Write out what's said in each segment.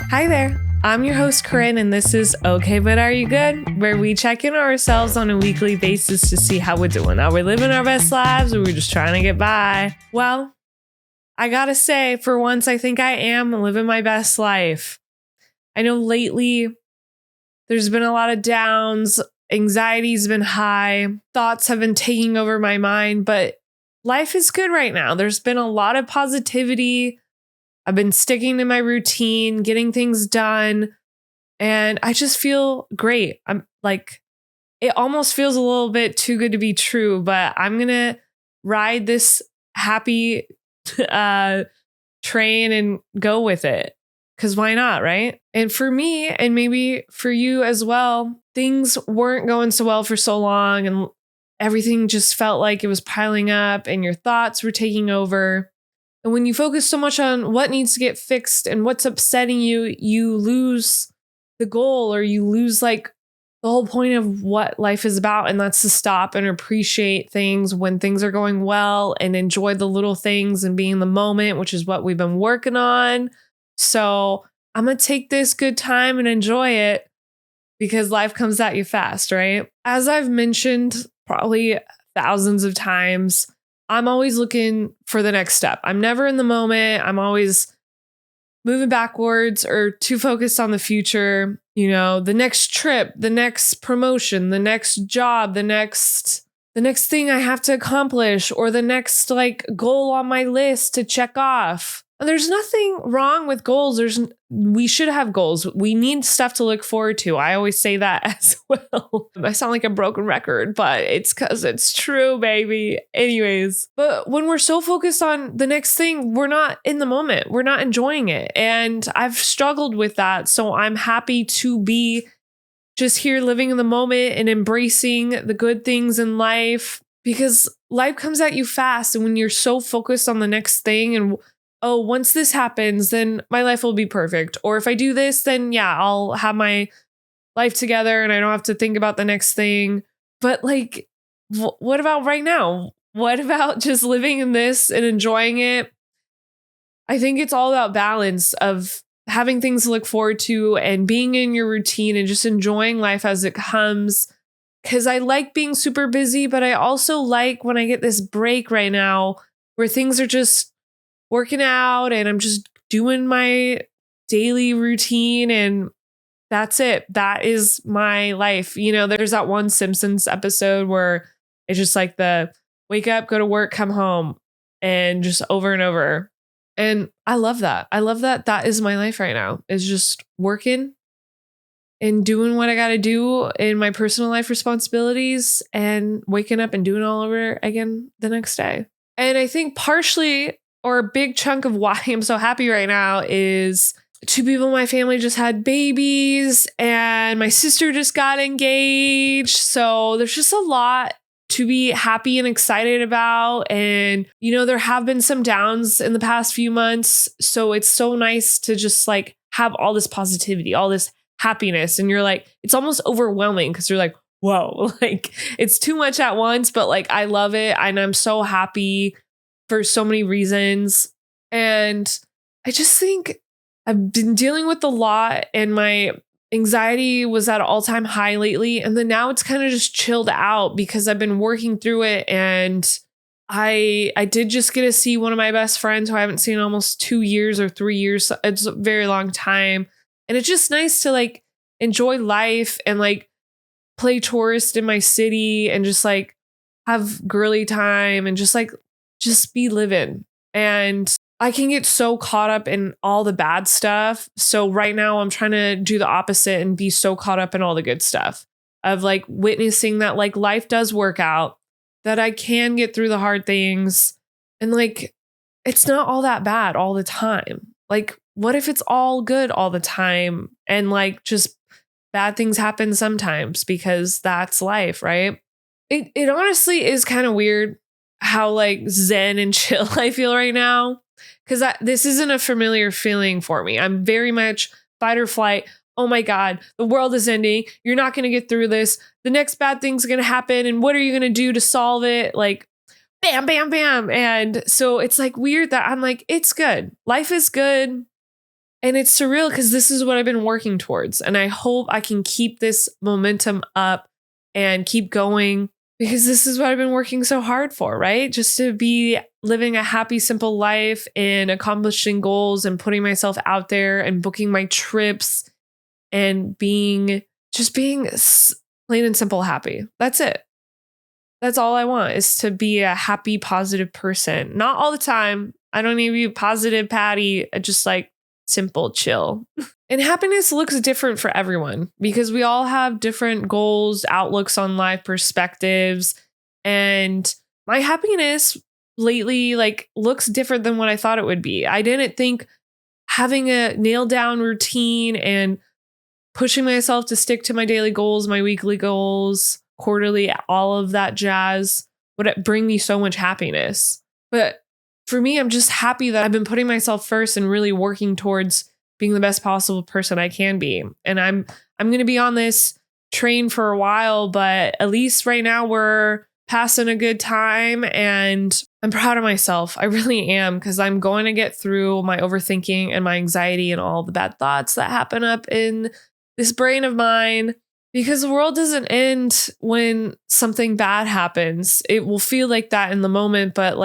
Hi there. I'm your host, Corinne, and this is Okay, But Are You Good? Where we check in on ourselves on a weekly basis to see how we're doing. Are we living our best lives or are we just trying to get by? Well, I gotta say, for once, I think I am living my best life. I know lately there's been a lot of downs, anxiety's been high, thoughts have been taking over my mind, but life is good right now. There's been a lot of positivity. I've been sticking to my routine, getting things done, and I just feel great. I'm like, it almost feels a little bit too good to be true, but I'm going to ride this happy train and go with it. Because why not, right? And for me, and maybe for you as well, things weren't going so well for so long, and everything just felt like it was piling up, and your thoughts were taking over. And when you focus so much on what needs to get fixed and what's upsetting you, you lose the goal, or you lose like the whole point of what life is about. And that's to stop and appreciate things when things are going well and enjoy the little things and be in the moment, which is what we've been working on. So I'm going to take this good time and enjoy it because life comes at you fast, right? As I've mentioned probably thousands of times, I'm always looking for the next step. I'm never in the moment. I'm always moving backwards or too focused on the future. You know, the next trip, the next promotion, the next job, the next thing I have to accomplish, or the next like goal on my list to check off. And there's nothing wrong with goals. We should have goals. We need stuff to look forward to. I always say that as well. I sound like a broken record, but it's because it's true, baby. Anyways, but when we're so focused on the next thing, we're not in the moment. We're not enjoying it. And I've struggled with that. So I'm happy to be just here living in the moment and embracing the good things in life, because life comes at you fast. And when you're so focused on the next thing and oh, once this happens, then my life will be perfect. Or if I do this, then yeah, I'll have my life together and I don't have to think about the next thing. But like, what about right now? What about just living in this and enjoying it? I think it's all about balance of having things to look forward to and being in your routine and just enjoying life as it comes. Because I like being super busy, but I also like when I get this break right now where things are just working out and I'm just doing my daily routine and that's it. That is my life. You know, there's that one Simpsons episode where it's just like the wake up, go to work, come home, and just over and over. And I love that. I love that that is my life right now. It's just working and doing what I got to do in my personal life responsibilities and waking up and doing it all over again the next day. And I think partially, or a big chunk of why I'm so happy right now, is 2 people in my family just had babies and my sister just got engaged. So there's just a lot to be happy and excited about. And, you know, there have been some downs in the past few months. So it's so nice to just like have all this positivity, all this happiness. And you're like, it's almost overwhelming because you're like, whoa, like it's too much at once, but like I love it. And I'm so happy for so many reasons. And I just think I've been dealing with a lot and my anxiety was at an all-time high lately. And then now it's kind of just chilled out because I've been working through it. And I did just get to see one of my best friends who I haven't seen in almost 2 years or 3 years. It's a very long time. And it's just nice to like enjoy life and like play tourist in my city and just like have girly time and just be living. And I can get so caught up in all the bad stuff. So right now I'm trying to do the opposite and be so caught up in all the good stuff of like witnessing that like life does work out, that I can get through the hard things. And like, it's not all that bad all the time. Like, what if it's all good all the time? And like, just bad things happen sometimes because that's life, right? It honestly is kind of weird how like zen and chill I feel right now, because this isn't a familiar feeling for me. I'm very much fight or flight. Oh my God, the world is ending. You're not going to get through this. The next bad thing's going to happen. And what are you going to do to solve it? Like, bam, bam, bam. And so it's like weird that I'm like, it's good. Life is good. And it's surreal because this is what I've been working towards. And I hope I can keep this momentum up and keep going because this is what I've been working so hard for, right? Just to be living a happy, simple life and accomplishing goals and putting myself out there and booking my trips and being plain and simple happy. That's it. That's all I want is to be a happy, positive person. Not all the time. I don't need to be positive, Patty. Just like simple, chill. And happiness looks different for everyone because we all have different goals, outlooks on life, perspectives. And my happiness lately looks different than what I thought it would be. I didn't think having a nailed down routine and pushing myself to stick to my daily goals, my weekly goals, quarterly, all of that jazz would bring me so much happiness. But for me, I'm just happy that I've been putting myself first and really working towards being the best possible person I can be. And I'm going to be on this train for a while, but at least right now we're passing a good time and I'm proud of myself. I really am because I'm going to get through my overthinking and my anxiety and all the bad thoughts that happen up in this brain of mine. Because the world doesn't end when something bad happens. It will feel like that in the moment, but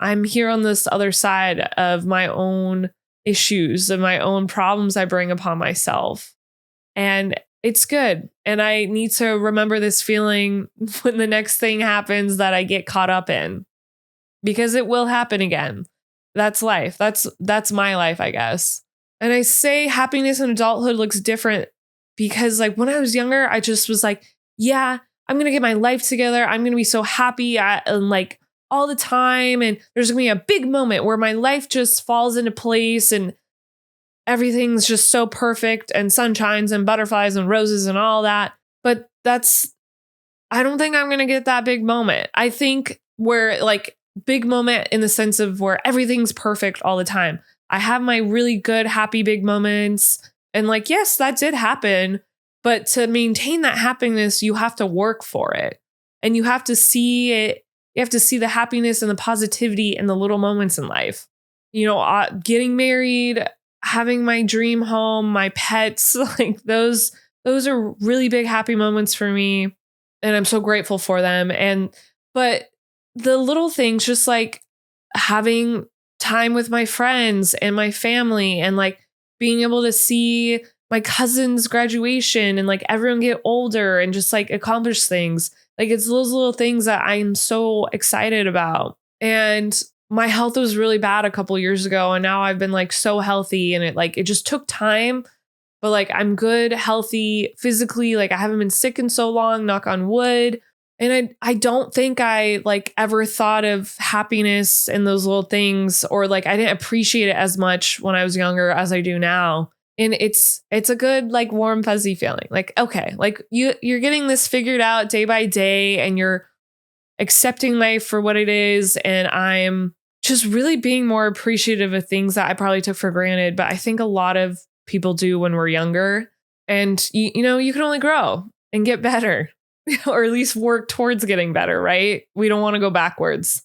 I'm here on this other side of my own issues and my own problems I bring upon myself. And it's good. And I need to remember this feeling when the next thing happens that I get caught up in. Because it will happen again. That's life. That's my life, I guess. And I say happiness in adulthood looks different because when I was younger, I just was like, yeah, I'm going to get my life together. I'm going to be so happy and all the time. And there's going to be a big moment where my life just falls into place and everything's just so perfect and sunshines and butterflies and roses and all that. But I don't think I'm going to get that big moment. I think where big moment in the sense of where everything's perfect all the time. I have my really good, happy, big moments. And yes, that did happen. But to maintain that happiness, you have to work for it. And you have to see it. You have to see the happiness and the positivity in the little moments in life. Getting married, having my dream home, my pets, those are really big, happy moments for me. And I'm so grateful for them. But the little things, just having time with my friends and my family and being able to see my cousin's graduation and everyone get older and just accomplish things. It's those little things that I'm so excited about. And my health was really bad a couple years ago. And now I've been so healthy and it just took time. But I'm good, healthy, physically. I haven't been sick in so long, knock on wood. And I don't think I ever thought of happiness in those little things or I didn't appreciate it as much when I was younger as I do now. And it's a good warm fuzzy feeling. Okay, you're getting this figured out day by day and you're accepting life for what it is. And I'm just really being more appreciative of things that I probably took for granted. But I think a lot of people do when we're younger. And you can only grow and get better. Or at least work towards getting better, right? We don't want to go backwards.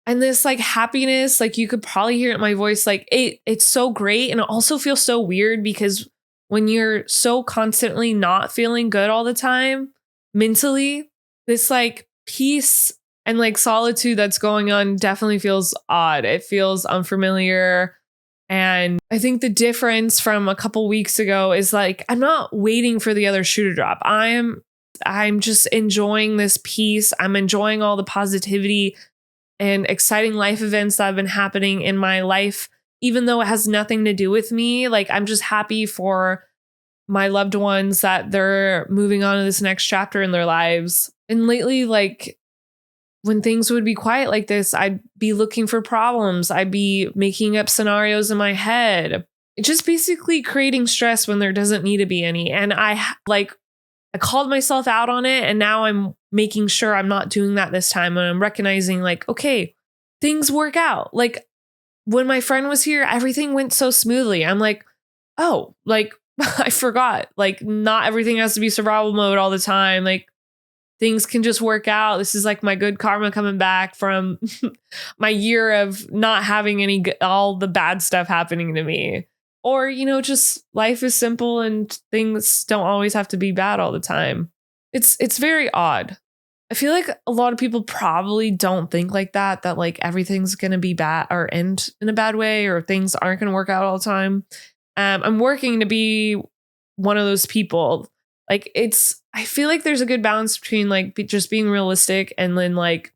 And this happiness, you could probably hear it in my voice, it's so great. And it also feels so weird because when you're so constantly not feeling good all the time, mentally, this peace and solitude that's going on definitely feels odd. It feels unfamiliar. And I think the difference from a couple weeks ago is I'm not waiting for the other shoe to drop. I'm just enjoying this peace. I'm enjoying all the positivity and exciting life events that have been happening in my life, even though it has nothing to do with me. I'm just happy for my loved ones that they're moving on to this next chapter in their lives. And lately, when things would be quiet like this, I'd be looking for problems. I'd be making up scenarios in my head, just basically creating stress when there doesn't need to be any. And I called myself out on it and now I'm making sure I'm not doing that this time. And I'm recognizing okay, things work out. When my friend was here, everything went so smoothly. I'm oh, I forgot. Not everything has to be survival mode all the time. things can just work out. This is like my good karma coming back from my year of not having all the bad stuff happening to me. Or, just life is simple and things don't always have to be bad all the time. It's very odd. I feel like a lot of people probably don't think like that like everything's going to be bad or end in a bad way, or things aren't going to work out all the time. I'm working to be one of those people. Like I feel like there's a good balance between like just being realistic and then like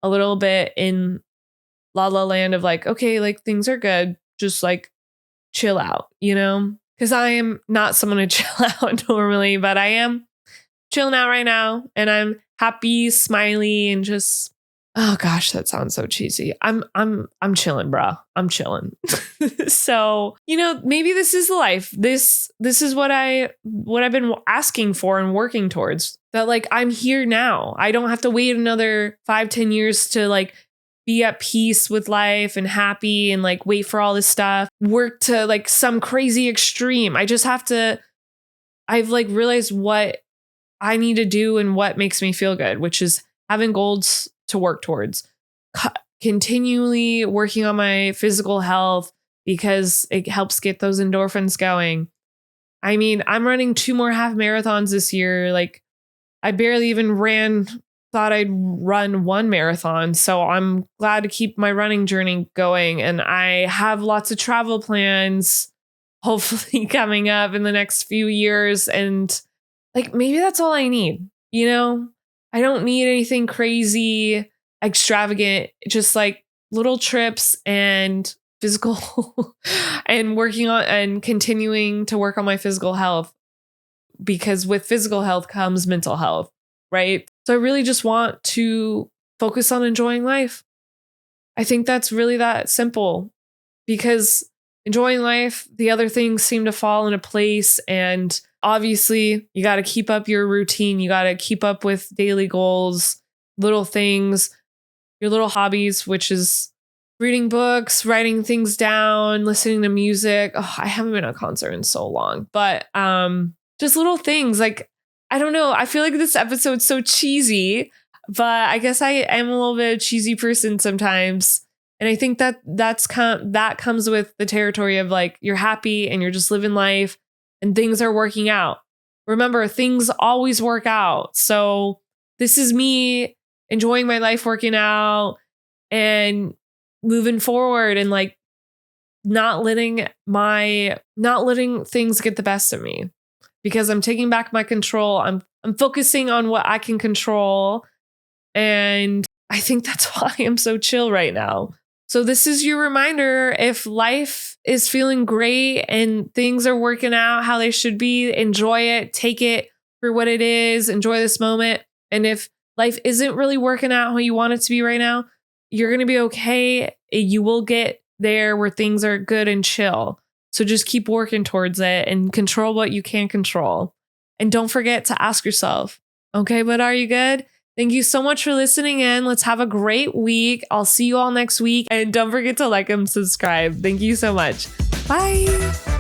a little bit in la la land of like, okay, like things are good. Just like chill out, because I am not someone to chill out normally, but I am chilling out right now and I'm happy, smiley, and just, oh gosh, that sounds so cheesy. I'm chilling, bro. I'm chilling. So, maybe this is the life. This is what I've been asking for and working towards, that like I'm here now. I don't have to wait another 5-10 years to like be at peace with life and happy and like wait for all this stuff, work to like some crazy extreme. I've like realized what I need to do and what makes me feel good, which is having goals to work towards, continually working on my physical health because it helps get those endorphins going. I mean, I'm running 2 more half marathons this year. Like I barely even thought I'd run 1 marathon. So I'm glad to keep my running journey going. And I have lots of travel plans, hopefully coming up in the next few years. And like, maybe that's all I need. I don't need anything crazy, extravagant, just like little trips and physical and working on and continuing to work on my physical health, because with physical health comes mental health, right? So I really just want to focus on enjoying life. I think that's really that simple, because enjoying life, the other things seem to fall into place. And obviously, you got to keep up your routine. You got to keep up with daily goals, little things, your little hobbies, which is reading books, writing things down, listening to music. Oh, I haven't been to a concert in so long, but just little things. Like, I don't know. I feel like this episode's so cheesy, but I guess I am a little bit of a cheesy person sometimes. And I think that comes with the territory of like, you're happy and you're just living life and things are working out. Remember, things always work out. So this is me enjoying my life, working out and moving forward, and like not letting things get the best of me, because I'm taking back my control. I'm focusing on what I can control. And I think that's why I'm so chill right now. So this is your reminder: if life is feeling great and things are working out how they should be, enjoy it, take it for what it is, enjoy this moment. And if life isn't really working out how you want it to be right now, you're going to be okay. You will get there where things are good and chill. So just keep working towards it and control what you can control. And don't forget to ask yourself, okay, but are you good? Thank you so much for listening in. Let's have a great week. I'll see you all next week. And don't forget to like and subscribe. Thank you so much. Bye.